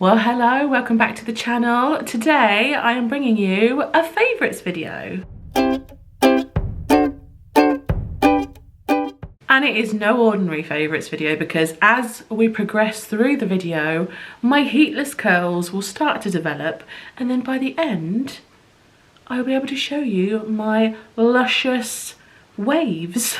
Well, hello, welcome back to the channel. Today I am bringing you a favourites video. And it is no ordinary favourites video because as we progress through the video, my heatless curls will start to develop, and then by the end, I'll be able to show you my luscious waves.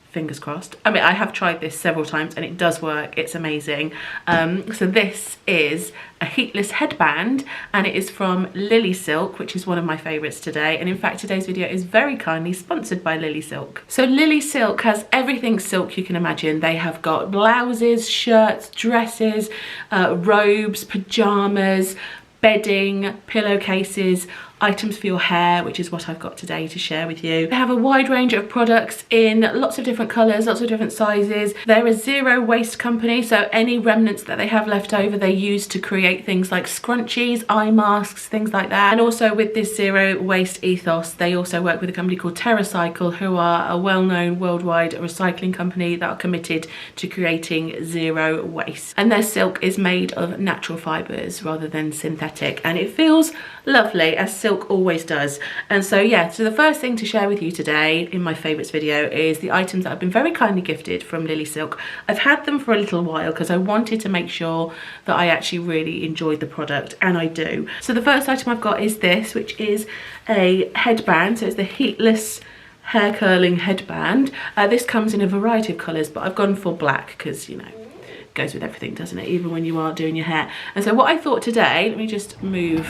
Fingers crossed. I mean, I have tried this several times and it does work. It's amazing. So this is a heatless headband and it is from Lily Silk, which is one of my favorites today. And in fact, today's video is very kindly sponsored by Lily Silk. So Lily Silk has everything silk you can imagine. They have got blouses, shirts, dresses, robes, pajamas, bedding, pillowcases, items for your hair, which is what I've got today to share with you. They have a wide range of products in lots of different colours, lots of different sizes. They're a zero waste company, so any remnants that they have left over they use to create things like scrunchies, eye masks, things like that. And also with this zero waste ethos, they also work with a company called TerraCycle, who are a well-known worldwide recycling company that are committed to creating zero waste. And their silk is made of natural fibres rather than synthetic, and it feels lovely, as silk always does. And so yeah, so the first thing to share with you today in my favourites video is the items that I've been very kindly gifted from Lily Silk. I've had them for a little while because I wanted to make sure that I actually really enjoyed the product, and I do. So the first item I've got is this, which is a headband. So it's the heatless hair curling headband. This comes in a variety of colours, but I've gone for black because, you know, it goes with everything, doesn't it, even when you are doing your hair. And so what I thought today, let me just move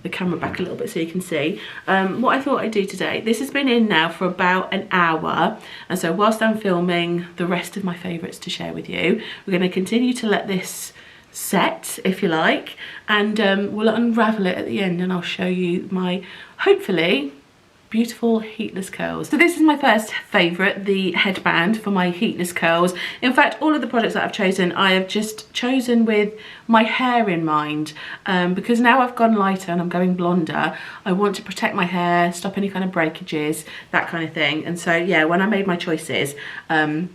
the camera back a little bit so you can see. What I thought I'd do today, this has been in now for about an hour, and so whilst I'm filming the rest of my favourites to share with you, we're going to continue to let this set, if you like, and we'll unravel it at the end and I'll show you my, hopefully, beautiful heatless curls. So this is my first favourite, the headband for my heatless curls. In fact, all of the products that I've chosen, I have just chosen with my hair in mind, because now I've gone lighter and I'm going blonder. I want to protect my hair, stop any kind of breakages, that kind of thing. And so yeah, when I made my choices, I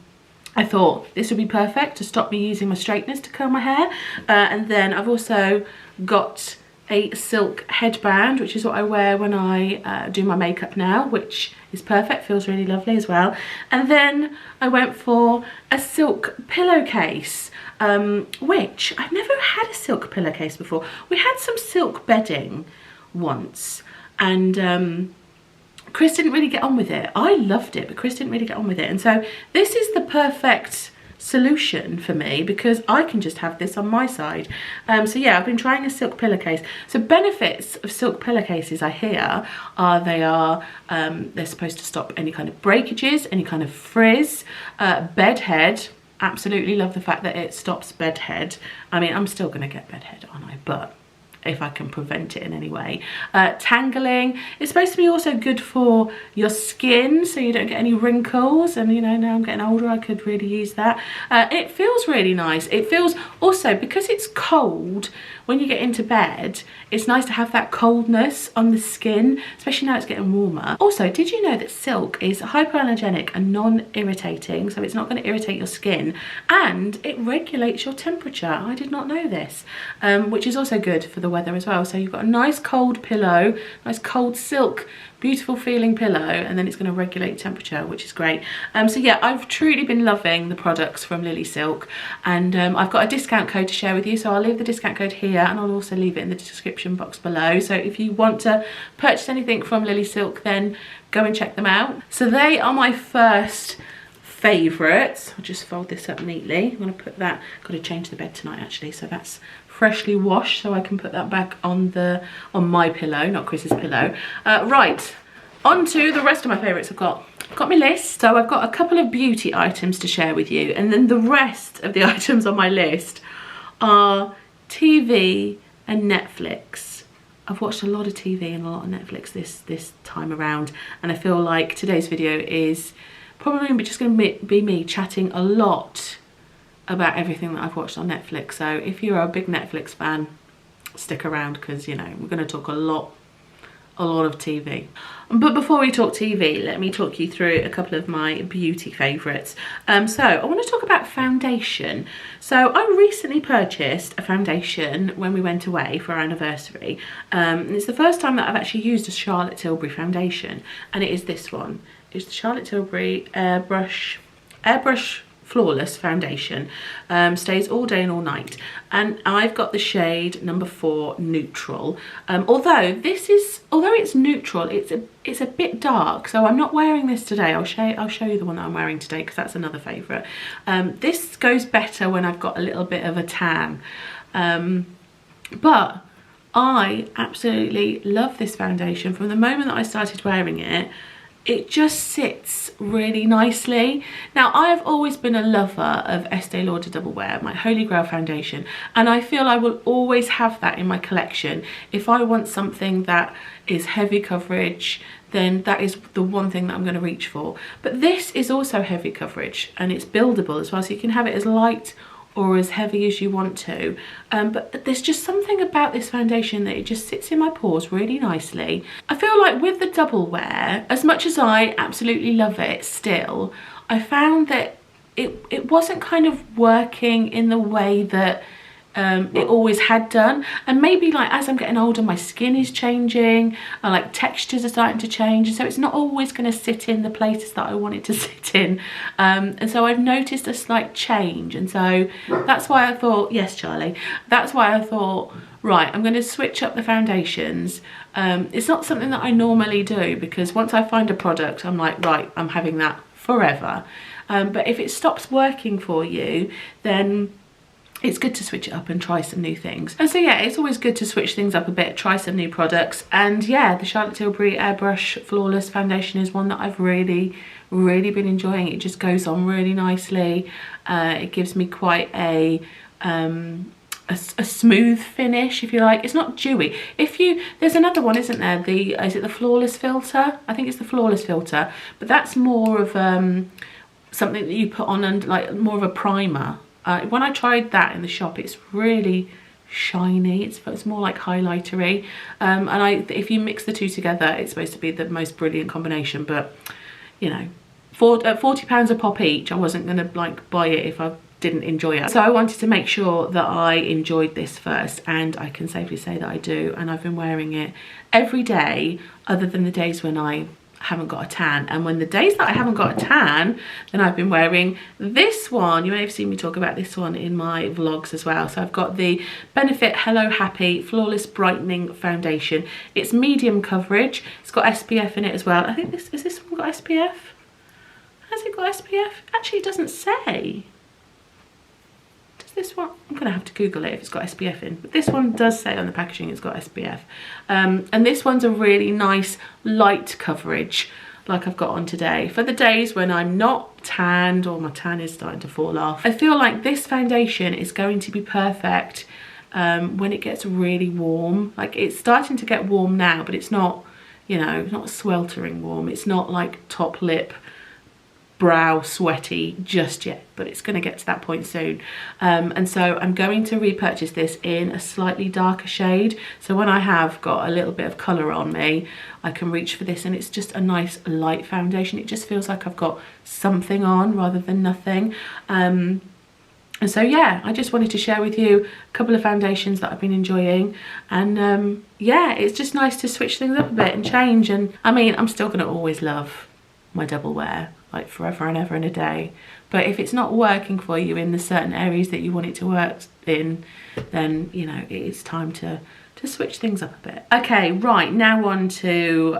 thought this would be perfect to stop me using my straighteners to curl my hair. And then I've also got a silk headband, which is what I wear when I do my makeup now, which is perfect, feels really lovely as well. And then I went for a silk pillowcase, which I've never had a silk pillowcase before. We had some silk bedding once, and Chris didn't really get on with it. I loved it, but Chris didn't really get on with it. And so this is the perfect solution for me because I can just have this on my side. So yeah, I've been trying a silk pillowcase. So benefits of silk pillowcases I hear are they're supposed to stop any kind of breakages, any kind of frizz, bedhead. Absolutely love the fact that it stops bedhead. I mean, I'm still gonna get bedhead, aren't I? But if I can prevent it in any way. Tangling. It's supposed to be also good for your skin so you don't get any wrinkles, and you know, now I'm getting older, I could really use that. It feels really nice. It feels also, because it's cold when you get into bed, it's nice to have that coldness on the skin, especially now it's getting warmer. Also, did you know that silk is hypoallergenic and non-irritating, so it's not going to irritate your skin, and it regulates your temperature? I did not know this, which is also good for the weather as well. So you've got a nice cold pillow, nice cold silk, beautiful feeling pillow, and then it's going to regulate temperature, which is great. So yeah, I've truly been loving the products from Lily Silk, and I've got a discount code to share with you, so I'll leave the discount code here and I'll also leave it in the description box below. So if you want to purchase anything from Lily Silk, then go and check them out. So they are my first favourites. I'll just fold this up neatly. I'm going to put that, got to change the bed tonight actually, so that's freshly washed so I can put that back on my pillow, not Chris's pillow. Right, on to the rest of my favourites. I've got my list. So I've got a couple of beauty items to share with you, and then the rest of the items on my list are TV and Netflix. I've watched a lot of TV and a lot of Netflix this time around, and I feel like today's video is probably just going to be me chatting a lot about everything that I've watched on Netflix. So if you're a big Netflix fan, stick around because, you know, we're going to talk a lot a lot of TV. But before we talk TV, let me talk you through a couple of my beauty favourites. So I want to talk about foundation. So I recently purchased a foundation when we went away for our anniversary. And it's the first time that I've actually used a Charlotte Tilbury foundation, and it is this one. It's the Charlotte Tilbury Airbrush Flawless foundation. Stays all day and all night, and I've got the shade number 4 Neutral. Although it's neutral, it's a bit dark, so I'm not wearing this today. I'll show you the one that I'm wearing today, because that's another favourite. This goes better when I've got a little bit of a tan, but I absolutely love this foundation. From the moment that I started wearing it, it just sits really nicely. Now, I have always been a lover of Estee Lauder Double Wear, my holy grail foundation, and I feel I will always have that in my collection. If I want something that is heavy coverage, then that is the one thing that I'm going to reach for. But this is also heavy coverage, and it's buildable as well, so you can have it as light or as heavy as you want to, but there's just something about this foundation that it just sits in my pores really nicely. I feel like with the double wear, as much as I absolutely love it still, I found that it wasn't kind of working in the way that it always had done. And maybe like as I'm getting older, my skin is changing, like textures are starting to change, and so it's not always going to sit in the places that I want it to sit in, and so I've noticed a slight change, and so that's why I thought, yes Charlie, that's why I thought, right, I'm going to switch up the foundations. It's not something that I normally do, because once I find a product, I'm like, right, I'm having that forever. But if it stops working for you, then it's good to switch it up and try some new things. And so yeah, it's always good to switch things up a bit, try some new products. And yeah, the Charlotte Tilbury Airbrush Flawless foundation is one that I've really been enjoying. It just goes on really nicely. It gives me quite a smooth finish, if you like. It's not dewy. There's another one, isn't there? Is it the Flawless filter? I think it's the Flawless filter, but that's more of something that you put on and like more of a primer. When I tried that in the shop, it's really shiny. It's more like highlightery, and if you mix the two together, it's supposed to be the most brilliant combination. But you know, £40 a pop each, I wasn't gonna like buy it if I didn't enjoy it. So I wanted to make sure that I enjoyed this first, and I can safely say that I do, and I've been wearing it every day other than the days when I haven't got a tan. And when the days that I haven't got a tan, then I've been wearing this one. You may have seen me talk about this one in my vlogs as well. So I've got the Benefit Hello Happy Flawless Brightening Foundation. It's medium coverage. It's got SPF in it as well. I think this one got SPF? Has it got SPF? Actually, it doesn't say. This one, I'm gonna have to Google it if it's got SPF in, but this one does say on the packaging it's got SPF, and this one's a really nice light coverage like I've got on today for the days when I'm not tanned or my tan is starting to fall off. I feel like this foundation is going to be perfect when it gets really warm. Like, it's starting to get warm now, but it's not, you know, not sweltering warm. It's not like top lip brow sweaty just yet, but it's going to get to that point soon. And so I'm going to repurchase this in a slightly darker shade, so when I have got a little bit of colour on me, I can reach for this, and it's just a nice light foundation. It just feels like I've got something on rather than nothing. And so yeah, I just wanted to share with you a couple of foundations that I've been enjoying, and yeah, it's just nice to switch things up a bit and change. And I mean, I'm still going to always love my double wear, like forever and ever and a day, but if it's not working for you in the certain areas that you want it to work in, then you know, it is time to switch things up a bit. Okay, right, now on to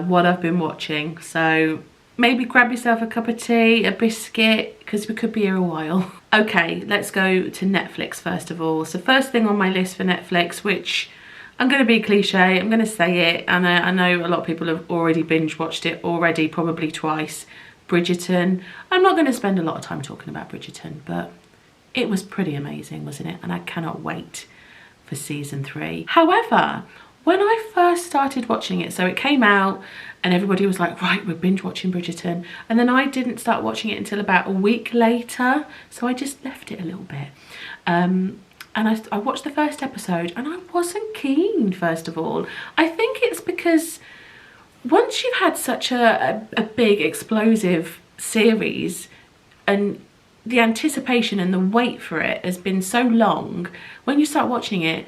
what I've been watching. So maybe grab yourself a cup of tea, a biscuit, because we could be here a while. Okay, let's go to Netflix first of all. So first thing on my list for Netflix, which I'm going to be cliche, I'm going to say it, and I know a lot of people have already binge watched it already, probably twice. Bridgerton. I'm not going to spend a lot of time talking about Bridgerton, but it was pretty amazing, wasn't it? And I cannot wait for season 3. However, when I first started watching it, so it came out and everybody was like, right, we're binge watching Bridgerton, and then I didn't start watching it until about a week later, so I just left it a little bit. and I watched the first episode and I wasn't keen, first of all. I think it's because once you've had such a big explosive series and the anticipation and the wait for it has been so long, when you start watching it,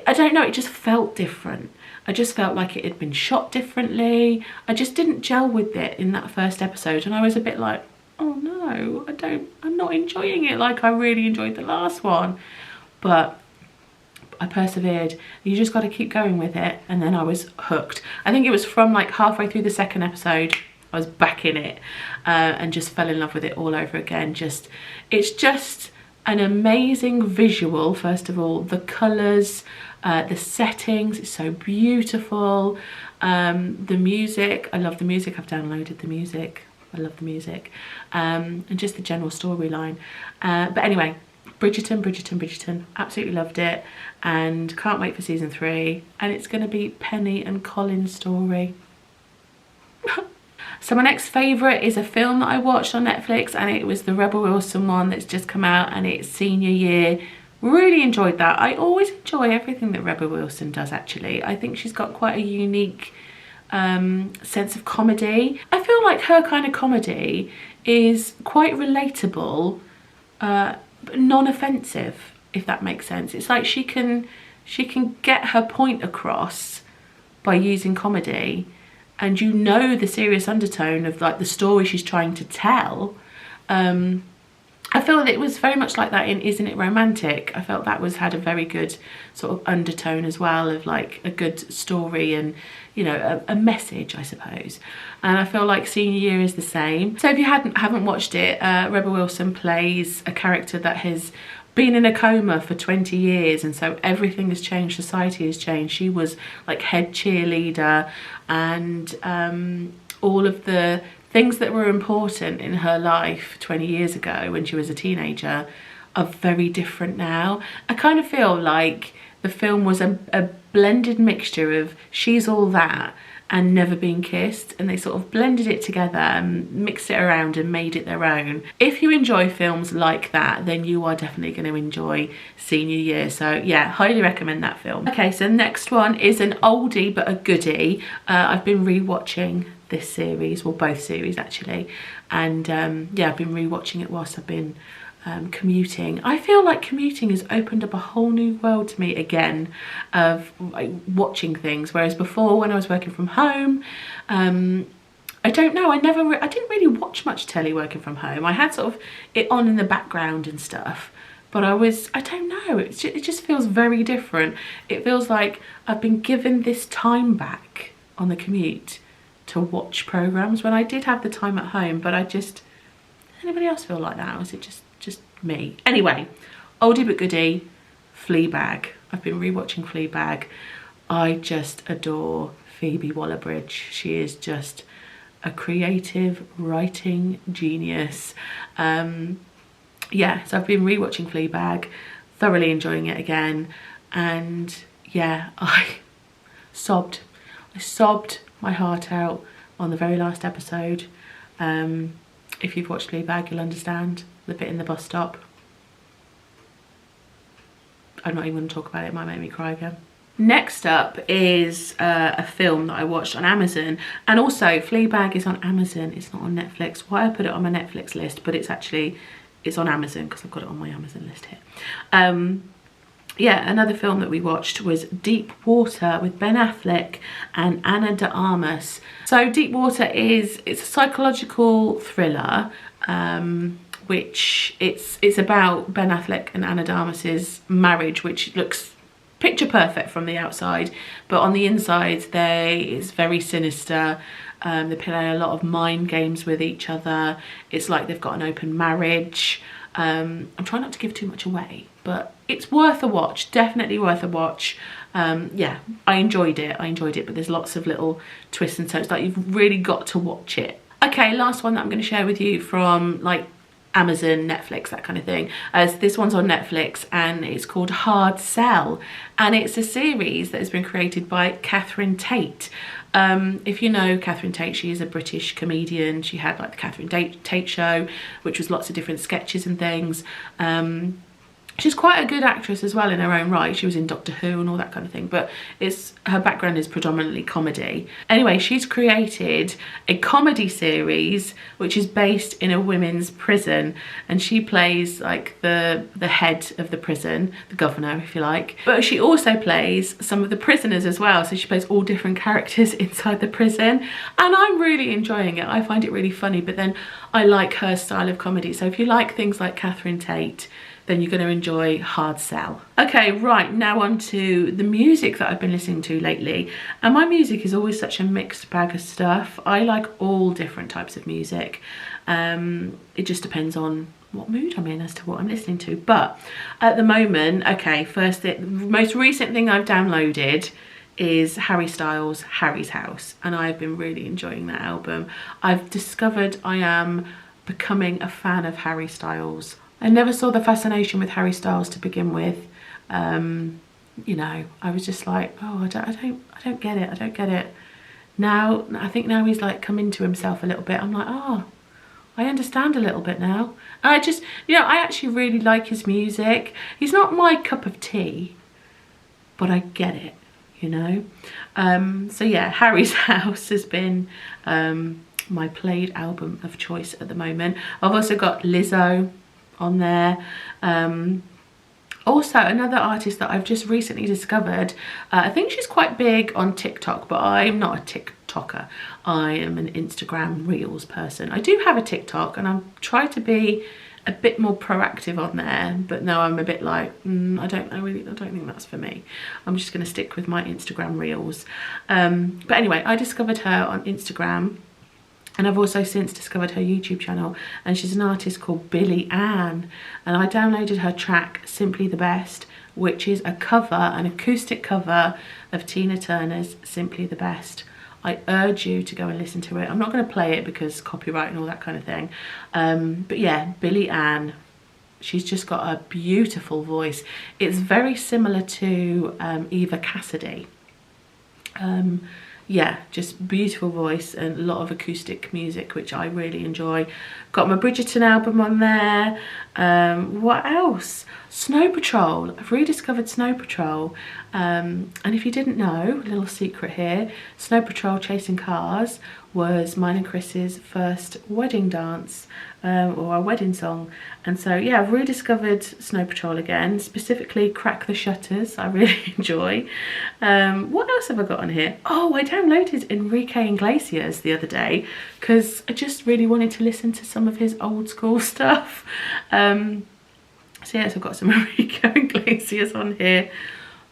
I don't know, it just felt different. I just felt like it had been shot differently. I just didn't gel with it in that first episode, and I was a bit like, oh no, I'm not enjoying it like I really enjoyed the last one. But I persevered. You just got to keep going with it, and then I was hooked. I think it was from like halfway through the second episode I was back in it, and just fell in love with it all over again. It's just an amazing visual. First of all, the colours, the settings, it's so beautiful. The music, I love the music. I've downloaded the music. I love the music, and just the general storyline. But anyway, Bridgerton, absolutely loved it, and can't wait for season 3. And it's going to be Penny and Colin's story. So my next favourite is a film that I watched on Netflix, and it was the Rebel Wilson one that's just come out, and it's senior year. Really enjoyed that. I always enjoy everything that Rebel Wilson does, actually. I think she's got quite a unique sense of comedy. I feel like her kind of comedy is quite relatable, but non-offensive, if that makes sense. It's like she can get her point across by using comedy, and you know the serious undertone of like the story she's trying to tell. I feel that it was very much like that in Isn't It Romantic? I felt that had a very good sort of undertone as well, of like a good story and, you know, a message, I suppose. And I feel like Senior Year is the same. So if you haven't watched it, Rebel Wilson plays a character that has been in a coma for 20 years, and so everything has changed, society has changed. She was like head cheerleader, and all of the things that were important in her life 20 years ago when she was a teenager are very different now. I kind of feel like the film was a blended mixture of She's All That and Never Been Kissed, and they sort of blended it together and mixed it around and made it their own. If you enjoy films like that, then you are definitely going to enjoy Senior Year. So yeah, highly recommend that film. Okay, so next one is an oldie but a goodie. I've been rewatching this series, well, both series actually, and yeah, I've been rewatching it whilst I've been commuting. I feel like commuting has opened up a whole new world to me again of like watching things, whereas before when I was working from home, I don't know, I didn't really watch much telly working from home. I had sort of it on in the background and stuff, but I don't know, it just feels very different. It feels like I've been given this time back on the commute to watch programmes when I did have the time at home, but does anybody else feel like that, or is it just me? Anyway, oldie but goodie, Fleabag. I've been rewatching Fleabag. I just adore Phoebe Waller-Bridge. She is just a creative writing genius. Yeah, so I've been rewatching Fleabag, thoroughly enjoying it again, and yeah, I sobbed my heart out on the very last episode. If you've watched Fleabag, you'll understand the bit in the bus stop. I'm not even going to talk about it, it might make me cry again. Next up is a film that I watched on Amazon, and also Fleabag is on Amazon, it's not on Netflix. Why I put it on my Netflix list, but it's on Amazon because I've got it on my Amazon list here. Yeah, another film that we watched was Deep Water with Ben Affleck and Ana de Armas. So Deep Water it's a psychological thriller, which it's about Ben Affleck and Ana de Armas's marriage, which looks picture perfect from the outside, but on the inside it's very sinister. They play a lot of mind games with each other. It's like they've got an open marriage. I'm trying not to give too much away, but it's worth a watch, definitely worth a watch. Yeah, I enjoyed it, but there's lots of little twists and turns, like you've really got to watch it. Okay, last one that I'm going to share with you from like Amazon, Netflix, that kind of thing. This one's on Netflix and it's called Hard Sell, and it's a series that has been created by Catherine Tate. If you know Catherine Tate, she is a British comedian. She had like the Catherine Tate show, which was lots of different sketches and things. She's quite a good actress as well in her own right. She was in Doctor Who and all that kind of thing, but her background is predominantly comedy. Anyway, she's created a comedy series which is based in a women's prison, and she plays like the head of the prison, the governor if you like. But she also plays some of the prisoners as well, so she plays all different characters inside the prison, and I'm really enjoying it. I find it really funny, but then I like her style of comedy. So if you like things like Catherine Tate, then you're going to enjoy Hard Sell. Okay, right, now on to the music that I've been listening to lately. And my music is always such a mixed bag of stuff. I like all different types of music. It just depends on what mood I'm in as to what I'm listening to. But at the moment, okay, the most recent thing I've downloaded is Harry Styles' Harry's House, and I've been really enjoying that album. I've discovered I am becoming a fan of Harry Styles. I never saw the fascination with Harry Styles to begin with. You know, I was just like, oh, I don't get it. I don't get it. Now, I think now he's like come into himself a little bit. I'm like, oh, I understand a little bit now. And I just, you know, I actually really like his music. He's not my cup of tea, but I get it, you know. So yeah, Harry's House has been my played album of choice at the moment. I've also got Lizzo on there. Also another artist that I've just recently discovered, I think she's quite big on TikTok, but I'm not a TikToker. I am an Instagram Reels person. I do have a TikTok and I'm trying to be a bit more proactive on there, but now I'm a bit like, I don't think that's for me. I'm just going to stick with my Instagram Reels. But anyway, I discovered her on Instagram, and I've also since discovered her YouTube channel, and she's an artist called Billie Ann, and I downloaded her track Simply the Best, which is a cover, an acoustic cover of Tina Turner's Simply the Best. I urge you to go and listen to it. I'm not going to play it because copyright and all that kind of thing. But yeah, Billie Ann, she's just got a beautiful voice. It's very similar to Eva Cassidy. Yeah, just beautiful voice and a lot of acoustic music, which I really enjoy. Got my Bridgerton album on there. What else? Snow Patrol. I've rediscovered Snow Patrol. And if you didn't know, a little secret here, Snow Patrol Chasing Cars was mine and Chris's first wedding dance, or our wedding song. And so yeah, I've rediscovered Snow Patrol again, specifically Crack the Shutters. I really enjoy. What else have I got on here? Oh, I downloaded Enrique Iglesias the other day because I just really wanted to listen to some of his old school stuff. So yes, I've got some Enrique Iglesias on here.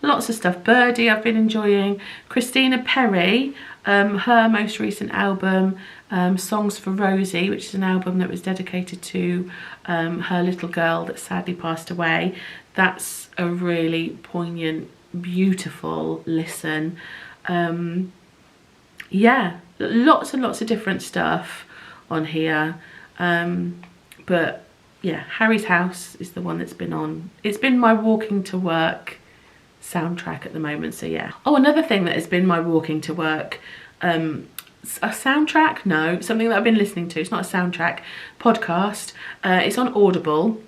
Lots of stuff. Birdie I've been enjoying. Christina Perri, her most recent album, Songs for Rosie, which is an album that was dedicated to her little girl that sadly passed away. That's a really poignant, beautiful listen. Yeah, lots and lots of different stuff on here. But yeah, Harry's House is the one that's been on. It's been my walking to work soundtrack at the moment, so yeah. Oh, another thing that has been my walking to work, a soundtrack? No, something that I've been listening to. It's not a soundtrack, podcast. It's on Audible.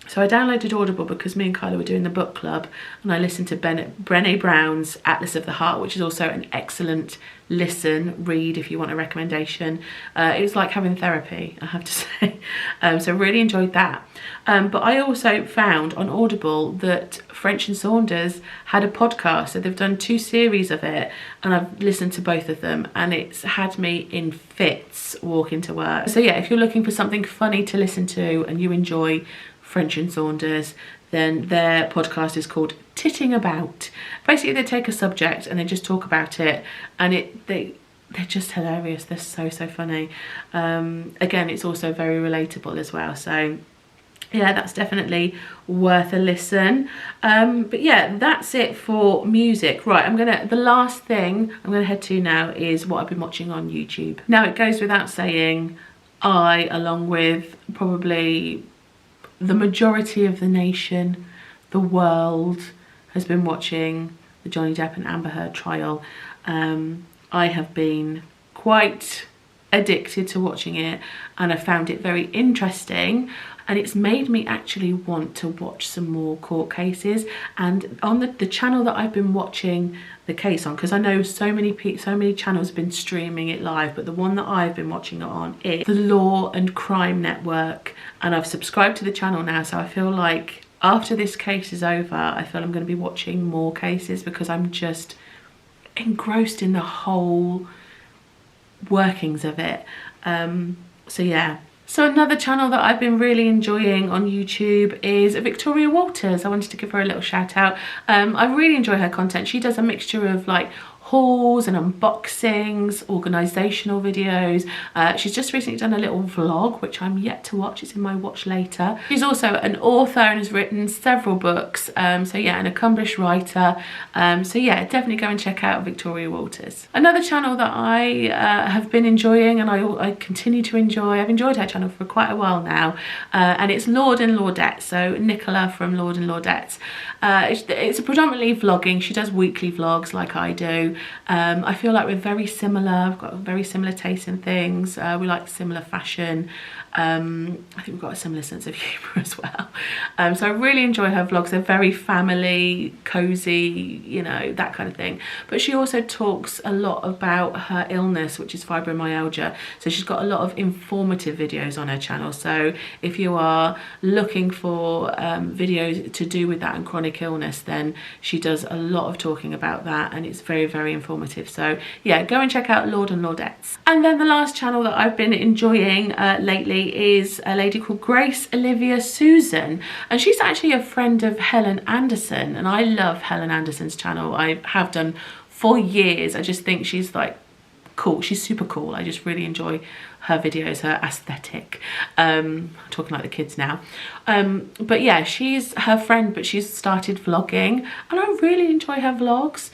So I downloaded Audible because me and Kyla were doing the book club, and I listened to Brené Brown's Atlas of the Heart, which is also an excellent read if you want a recommendation. It was like having therapy, I have to say. So really enjoyed that. But I also found on Audible that French and Saunders had a podcast, so they've done 2 series of it, and I've listened to both of them, and it's had me in fits walking to work. So yeah, if you're looking for something funny to listen to and you enjoy French and Saunders, then their podcast is called Titting About. Basically, they take a subject and they just talk about it, and they're just hilarious. They're so funny. Again, it's also very relatable as well. So yeah, that's definitely worth a listen. But yeah, that's it for music. Right, the last thing I'm gonna head to now is what I've been watching on YouTube. Now, it goes without saying, I, along with probably the majority of the nation, the world, has been watching the Johnny Depp and Amber Heard trial. I have been quite addicted to watching it, and I found it very interesting, and it's made me actually want to watch some more court cases. And on the channel that I've been watching the case on, because I know so many channels have been streaming it live, but the one that I've been watching it on is the Law and Crime Network, and I've subscribed to the channel now, so I feel like after this case is over, I feel I'm going to be watching more cases because I'm just engrossed in the whole workings of it. So yeah. So another channel that I've been really enjoying on YouTube is Victoria Walters. I wanted to give her a little shout out. I really enjoy her content. She does a mixture of like hauls and unboxings, organisational videos. She's just recently done a little vlog, which I'm yet to watch. It's in my watch later. She's also an author and has written several books. So yeah, an accomplished writer. So yeah, definitely go and check out Victoria Walters. Another channel that I have been enjoying, and I continue to enjoy, I've enjoyed her channel for quite a while now, and it's Lauder and Laudette. So Nicola from Lauder and Laudette. It's predominantly vlogging. She does weekly vlogs like I do. I feel like we're very similar. We've got a very similar taste in things. We like similar fashion. I think we've got a similar sense of humour as well. So I really enjoy her vlogs. They're very family, cosy, you know, that kind of thing. But she also talks a lot about her illness, which is fibromyalgia. So she's got a lot of informative videos on her channel. So if you are looking for videos to do with that and chronic illness, then she does a lot of talking about that, and it's very, very informative. So yeah, go and check out Lauder and Laudette. And then the last channel that I've been enjoying lately is a lady called Grace Olivia Susan, and she's actually a friend of Helen Anderson, and I love Helen Anderson's channel. I have done for years. I just think she's like cool. She's super cool. I just really enjoy her videos, her aesthetic. Talking like the kids now. But yeah, she's her friend, but she's started vlogging, and I really enjoy her vlogs.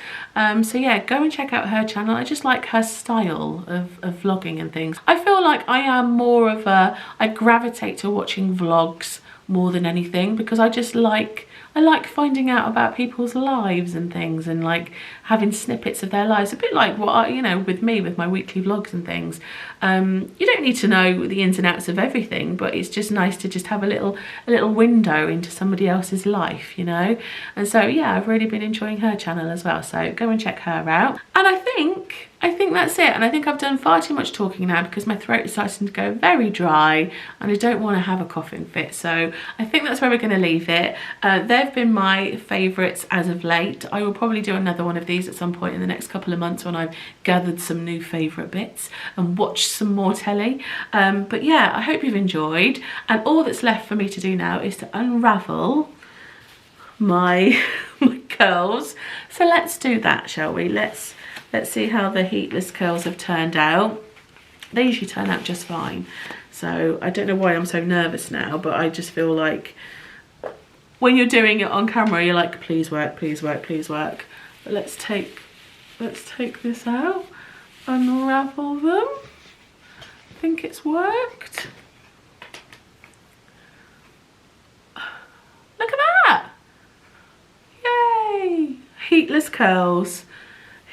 So yeah, go and check out her channel. I just like her style of vlogging and things. I feel like I am more of I gravitate to watching vlogs more than anything, because I just like, I like finding out about people's lives and things, and like having snippets of their lives, a bit like what I, you know, with me, with my weekly vlogs and things. You don't need to know the ins and outs of everything, but it's just nice to just have a little window into somebody else's life, you know. And so yeah, I've really been enjoying her channel as well, so go and check her out. And I think that's it. And I think I've done far too much talking now, because my throat is starting to go very dry and I don't want to have a coughing fit. So I think that's where we're going to leave it. They've been my favourites as of late. I will probably do another one of these at some point in the next couple of months when I've gathered some new favourite bits and watched some more telly. But yeah, I hope you've enjoyed, and all that's left for me to do now is to unravel my curls. So let's do that, shall we? Let's see how the Heatless curls have turned out. They usually turn out just fine. So I don't know why I'm so nervous now, but I just feel like when you're doing it on camera, you're like, please work, please work, please work. But let's take this out, unravel them. I think it's worked. Look at that! Yay! Heatless curls.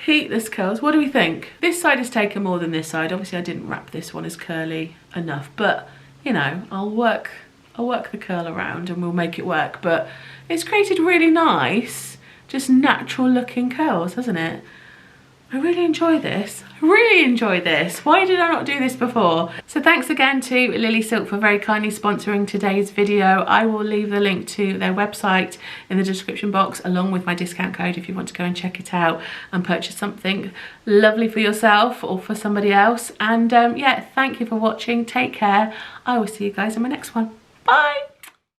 Heatless curls. What do we think? This side has taken more than this side. Obviously I didn't wrap this one as curly enough, but you know, I'll work the curl around and we'll make it work. But it's created really nice, just natural looking curls, hasn't it? I really enjoy this. I really enjoy this. Why did I not do this before? So thanks again to Lily Silk for very kindly sponsoring today's video. I will leave the link to their website in the description box, along with my discount code if you want to go and check it out and purchase something lovely for yourself or for somebody else. And yeah, thank you for watching. Take care. I will see you guys in my next one. Bye.